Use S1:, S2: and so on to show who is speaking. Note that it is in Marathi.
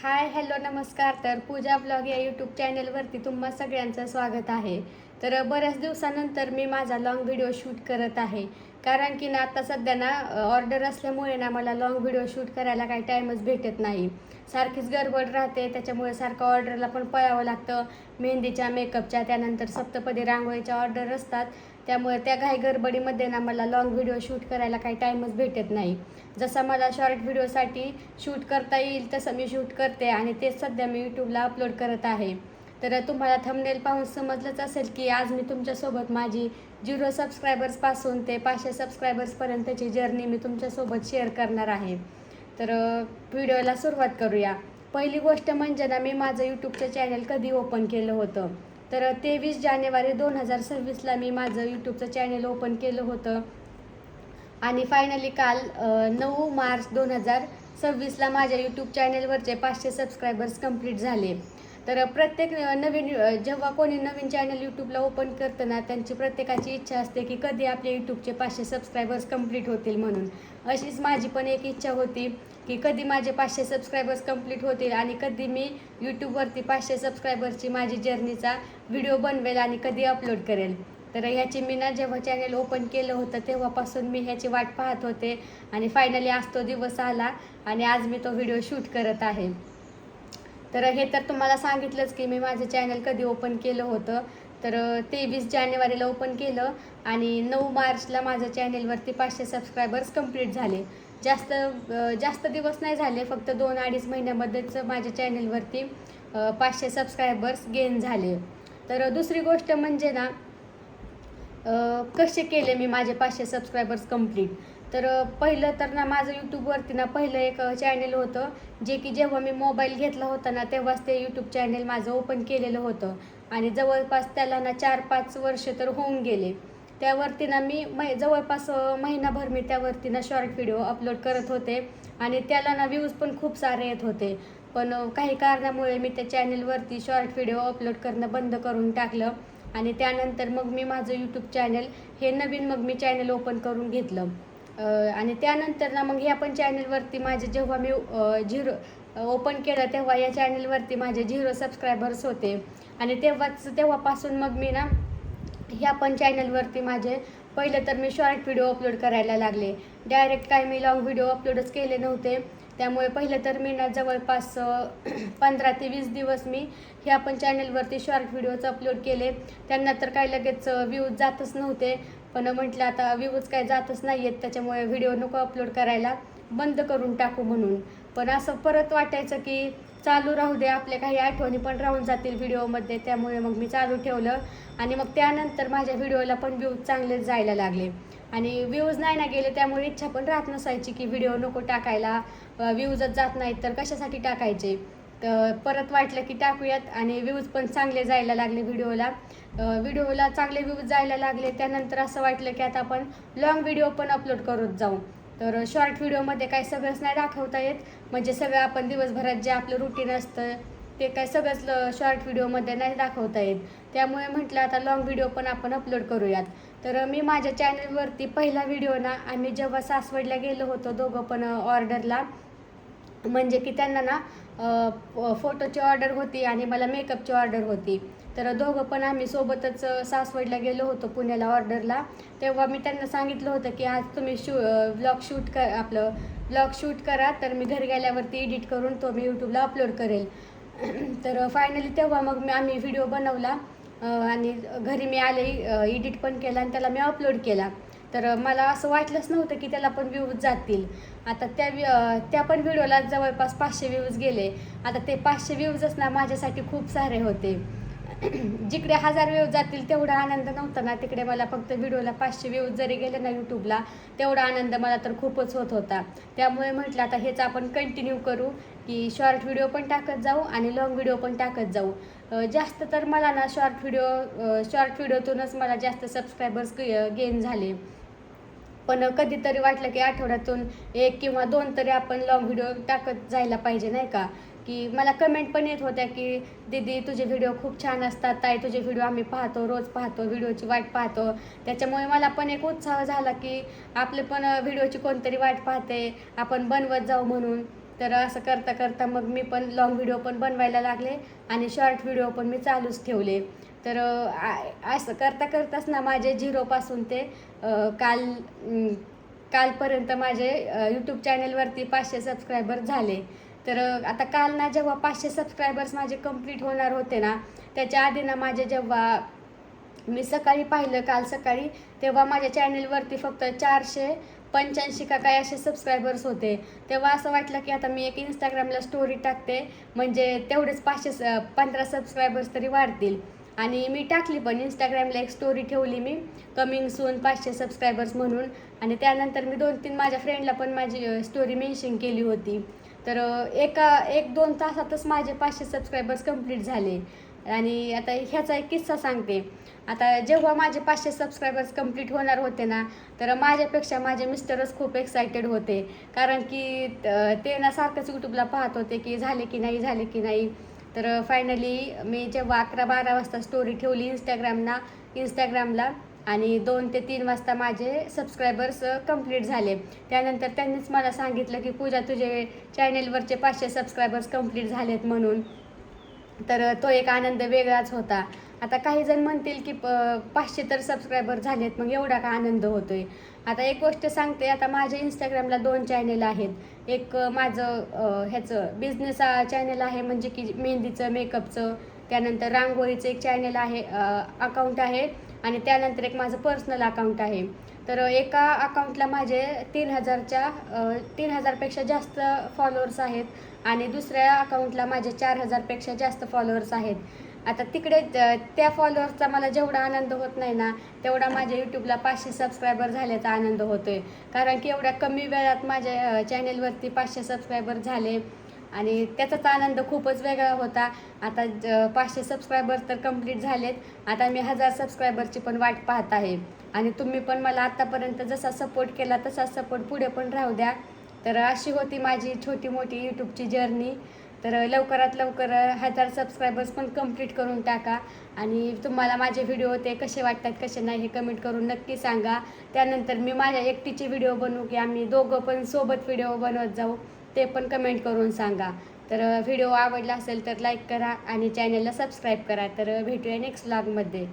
S1: हाय हॅलो नमस्कार. तर पूजा ब्लॉग या यूट्यूब चॅनलवरती तुम्हा सगळ्यांचं स्वागत आहे. तर बऱ्याच दिवसानंतर मी माझा लाँग व्हिडिओ शूट करत आहे. कारण की ना आता सध्या ना ऑर्डर असल्यामुळे ना मला लाँग व्हिडिओ शूट करायला काही टाईमच भेटत नाही. सारखीच गडबड राहते, त्याच्यामुळे सारखं ऑर्डरला पण पळावं लागतं. मेहंदीच्या, मेकअपच्या, त्यानंतर सप्तपदी रांगोळीच्या ऑर्डर असतात. त्यामुळे त्या घाई गडबडीमध्ये ना मला लाँग व्हिडिओ शूट करायला काही टाईमच भेटत नाही. जसा मला शॉर्ट व्हिडिओसाठी शूट करता येईल तसं मी शूट करते आणि तेच सध्या मी यूट्यूबला अपलोड करत आहे. तर तुम्हाला थंबनेल पाहून समजलंच असेल की आज मी तुमच्यासोबत माझी 0 सबस्क्रायबर्सपासून ते 500 सबस्क्रायबर्सपर्यंतची जर्नी मी तुमच्यासोबत शेअर करणार आहे. तर व्हिडिओला सुरुवात करूया. पहिली गोष्ट म्हणजे ना मी माझं यूट्यूबचं चॅनल कधी ओपन केलं होतं. तर 23 जानेवारी 2026ला मी माझं यूट्यूबचं चॅनल ओपन केलं होतं आणि फायनली काल 9 मार्च 2026ला माझ्या यूट्यूब चॅनलवरचे 500 सबस्क्रायबर्स कंप्लीट झाले. तर प्रत्येक नवीन जेव्हा कोणी नवीन चॅनल यूट्यूबला ओपन करतं ना त्यांची प्रत्येकाची इच्छा असते की कधी आपल्या यूट्यूबचे 500 सबस्क्रायबर्स कंप्लीट होतील म्हणून. अशीच माझी पण एक इच्छा होती की कधी माझे 500 सबस्क्रायबर्स कंप्लीट होतील आणि कधी मी यूट्यूबवरती 500 सबस्क्रायबर्सची माझी जर्नीचा व्हिडिओ बनवेल आणि कधी अपलोड करेल. तर ह्याची मी ना जेव्हा चॅनल ओपन केलं होतं तेव्हापासून मी ह्याची वाट पाहत होते आणि फायनली आज तो दिवस आला आणि आज मी तो व्हिडिओ शूट करत आहे. तर हे तर तुम्हाला सांगितलंच की मी माझं चॅनल कधी ओपन केलं होतं. तर 23 जानेवारीला ओपन केलं आणि 9 मार्चला माझं चॅनलवरती 500 सबस्क्रायबर्स कंप्लीट झाले. जास्त दिवस नाही झाले, फक्त 2-2.5 महिन्यामध्येच माझ्या चॅनलवरती 500 सबस्क्रायबर्स गेन झाले. तर दुसरी गोष्ट म्हणजे ना कसे केले मी माझे 500 सबस्क्रायबर्स कंप्लीट. तर पहिलं तर ना माझं यूट्यूबवरती ना पहिलं एक चॅनल होतं जे की जेव्हा मी मोबाईल घेतला होता ना तेव्हाच ते यूट्यूब चॅनल माझं ओपन केलेलं होतं आणि जवळपास त्याला ना 4-5 वर्ष तर होऊन गेले. त्यावरती ना मी जवळपास महिनाभर मी त्यावरती ना शॉर्ट व्हिडिओ अपलोड करत होते आणि त्याला ना व्ह्यूज पण खूप सारे येत होते. पण काही कारणामुळे मी त्या चॅनलवरती शॉर्ट व्हिडिओ अपलोड करणं बंद करून टाकलं आणि त्यानंतर मग मी माझं यूट्यूब चॅनल हे नवीन मग मी चॅनल ओपन करून घेतलं. आणि त्यानंतर ना मग ह्या पण चॅनलवरती माझे जेव्हा मी ओपन केलं तेव्हा या चॅनलवरती माझे 0 सबस्क्रायबर्स होते आणि तेव्हापासून मग मी ना ह्या पण चॅनलवरती माझे पहिलं तर मी शॉर्ट व्हिडिओ अपलोड करायला लागले. डायरेक्ट काय मी लाँग व्हिडिओ अपलोडच केले नव्हते. त्यामुळे पहिलं तर मी ना जवळपास 15 ते 20 दिवस मी ह्या पण चॅनलवरती शॉर्ट व्हिडिओज अपलोड केले. त्यांना तर काही लगेच व्ह्यूज जातच नव्हते, पण म्हटलं आता व्ह्यूज काय जातच नाही आहेत त्याच्यामुळे व्हिडिओ नको अपलोड करायला, बंद करून टाकू म्हणून. पण असं परत वाटायचं की चालू राहू दे, आपल्या काही आठवणी पण राहून जातील व्हिडिओमध्ये. त्यामुळे मग मी चालू ठेवलं आणि मग त्यानंतर माझ्या व्हिडिओला पण व्ह्यूज चांगलेच जायला लागले आणि व्ह्यूज नाही ना गेले त्यामुळे इच्छा पण राहत नसायची की व्हिडिओ नको टाकायला, व्ह्यूजच जात नाहीत तर कशासाठी टाकायचे. तर परत वाटलं की टाकूयात आणि व्ह्यूज पण चांगले जायला लागले व्हिडिओला चांगले व्ह्यूज जायला लागले. त्यानंतर असं वाटलं की आता आपण लॉंग व्हिडिओ पण अपलोड करत जाऊ. तर शॉर्ट व्हिडिओमध्ये काय सगळंच नाही दाखवता येत, म्हणजे सगळं आपण दिवसभरात जे आपलं रुटीन असतं ते काय सगळंच शॉर्ट व्हिडिओमध्ये नाही दाखवता येत. त्यामुळे म्हटलं आता लॉंग व्हिडिओ पण आपण अपलोड करूयात. तर मी माझ्या चॅनलवरती पहिला व्हिडिओ ना आम्ही जेव्हा सासवडला गेलो होतो दोघं पण ऑर्डरला, म्हणजे की त्यांना ना फोटोची ऑर्डर होती आणि मला मेकअपची ऑर्डर होती. तर दोघं पण आम्ही सोबतच सासवडला गेलो होतो पुण्याला ऑर्डरला. तेव्हा मी त्यांना सांगितलं होतं की आज तुम्ही ब्लॉग शूट करा, तर मी घरी गेल्यावरती एडिट करून तो मी यूट्यूबला अपलोड करेल. तर फायनली तेव्हा मग आम्ही व्हिडिओ बनवला आणि घरी मी आले, एडिट पण केला आणि त्याला मी अपलोड केला. तर मला असं वाटलंच नव्हतं की त्याला पण व्ह्यूज जातील. आता त्या पण व्हिडिओला जवळपास 500 व्ह्यूज गेले. आता ते 500 व्ह्यूजच ना माझ्यासाठी खूप सारे होते. जिकडे 1000 व्ह्यूज जातील तेवढा आनंद नव्हता ना, तिकडे मला फक्त व्हिडिओला 500 व्ह्यूज जरी गेले ना यूट्यूबला तेवढा आनंद मला तर खूपच होत होता. त्यामुळे म्हटलं आता हेच आपण कंटिन्यू करू की शॉर्ट व्हिडिओ पण टाकत जाऊ आणि लॉंग व्हिडिओ पण टाकत जाऊ. जास्त तर मला ना शॉर्ट व्हिडिओतूनच मला जास्त सबस्क्रायबर्स गेन झाले. पण कधीतरी वाटलं की आठवड्यातून 1 किंवा 2 तरी आपण लॉंग व्हिडिओ टाकत जायला पाहिजे नाही का. की मला कमेंट पण येत होत्या की दीदी तुझे व्हिडिओ खूप छान असतात, ताई तुझे व्हिडिओ आम्ही पाहतो, रोज पाहतो, व्हिडिओची वाट पाहतो. त्याच्यामुळे मला पण एक उत्साह झाला की आपले पण व्हिडिओची कोणतरी वाट पाहते, आपण बनवत जाऊ म्हणून. तर असं करता करता मग मी पण लाँग व्हिडिओ पण बनवायला लागले आणि शॉर्ट व्हिडिओ पण मी चालूच ठेवले. तर असं करता करताच ना माझे झिरोपासून ते काल कालपर्यंत माझे यूट्यूब चॅनलवरती 500 सबस्क्रायबर झाले. तर आता काल ना जेव्हा 500 सबस्क्रायबर्स माझे कंप्लीट होणार होते ना, त्याच्या आधी ना माझे जेव्हा मी सकाळी पाहिलं काल सकाळी, तेव्हा माझ्या चॅनलवरती फक्त 485 का काय असे सबस्क्रायबर्स होते. तेव्हा असं वाटलं की आता मी एक इंस्टाग्रामला स्टोरी टाकते, म्हणजे तेवढेच 15 सबस्क्रायबर्स तरी वाढतील. आणि मी टाकली पण इंस्टाग्रामला एक स्टोरी ठेवली मी, कमिंग सून 500 सबस्क्रायबर्स म्हणून. आणि त्यानंतर मी 2-3 माझ्या फ्रेंडला पण माझी स्टोरी मेन्शन केली होती. तर 1-2 तासातच माझे 500 सबस्क्रायबर्स कंप्लीट झाले. आणि आता ह्याचा एक किस्सा सांगते. आता जेव्हा माझे 500 सबस्क्रायबर्स कंप्लीट होणार होते ना, तर माझ्यापेक्षा माझे मिस्टरच खूप एक्सायटेड होते. कारण की ते ना सारखंच यूट्यूबला पाहत होते की झाले की नाही, झाले की नाही. तर फायनली मी जेव्हा 11-12 वाजता स्टोरी ठेवली इंस्टाग्रामला आणि 2 ते 3 वाजता माझे सबस्क्रायबर्स कंप्लीट झाले. त्यानंतर त्यांनीच मला सांगितलं की पूजा, तुझे चॅनेलवरचे 500 सबस्क्रायबर्स कंप्लीट झालेत म्हणून. तर तो एक आनंद वेगळाच होता. आता काही जण म्हणतील की 500 तर सबस्क्रायबर झालेत, मग एवढा का आनंद होतोय. आता एक गोष्ट सांगते, आता माझ्या इंस्टाग्रामला 2 चॅनेल आहेत. एक माझं ह्याचं बिझनेस चॅनल आहे, म्हणजे की मेहंदीचं, मेकअपचं. त्यानंतर रांगोळीचं एक चॅनल आहे, अकाउंट आहे. आणि त्यानंतर एक माझं पर्सनल अकाउंट आहे. तर एका अकाउंटला माझे 3,000पेक्षा जास्त फॉलोअर्स आहेत आणि दुसऱ्या अकाउंटला माझे 4,000पेक्षा जास्त फॉलोअर्स आहेत. आता तिकडे त्या फॉलोअर्सचा मला जेवढा आनंद होत नाही ना, तेवढा माझ्या यूट्यूबला 500 सबस्क्रायबर झाल्याचा आनंद होतो आहे. कारण की एवढ्या कमी वेळात माझ्या चॅनेलवरती 500 सबस्क्रायबर झाले आणि त्याचाच आनंद खूपच वेगळा होता. आता 500 सबस्क्रायबर तर कंप्लीट झालेत. आता मी 1000 सबस्क्रायबरची पण वाट पाहत आहे. आणि तुम्ही पण मला आत्तापर्यंत जसा सपोर्ट केला तसा सपोर्ट पुढे पण राहू द्या. तर अशी होती माझी छोटी मोठी यूट्यूबची जर्नी. तर लवकरात लवकर 1000 सबस्क्रायबर्स पण कंप्लीट करून टाका. आणि तुम्हाला माझे व्हिडिओ ते कसे वाटतात कसे नाही हे कमेंट करून नक्की सांगा. त्यानंतर मी माझ्या एकटीचे व्हिडिओ बनवू की आम्ही दोघं पण सोबत व्हिडिओ बनवत जाऊ, ते पण कमेंट करून सांगा. तर व्हिडिओ आवडला असेल तर लाईक करा आणि चॅनलला सबस्क्राईब करा. तर भेटूया नेक्स्ट व्लॉगमध्ये.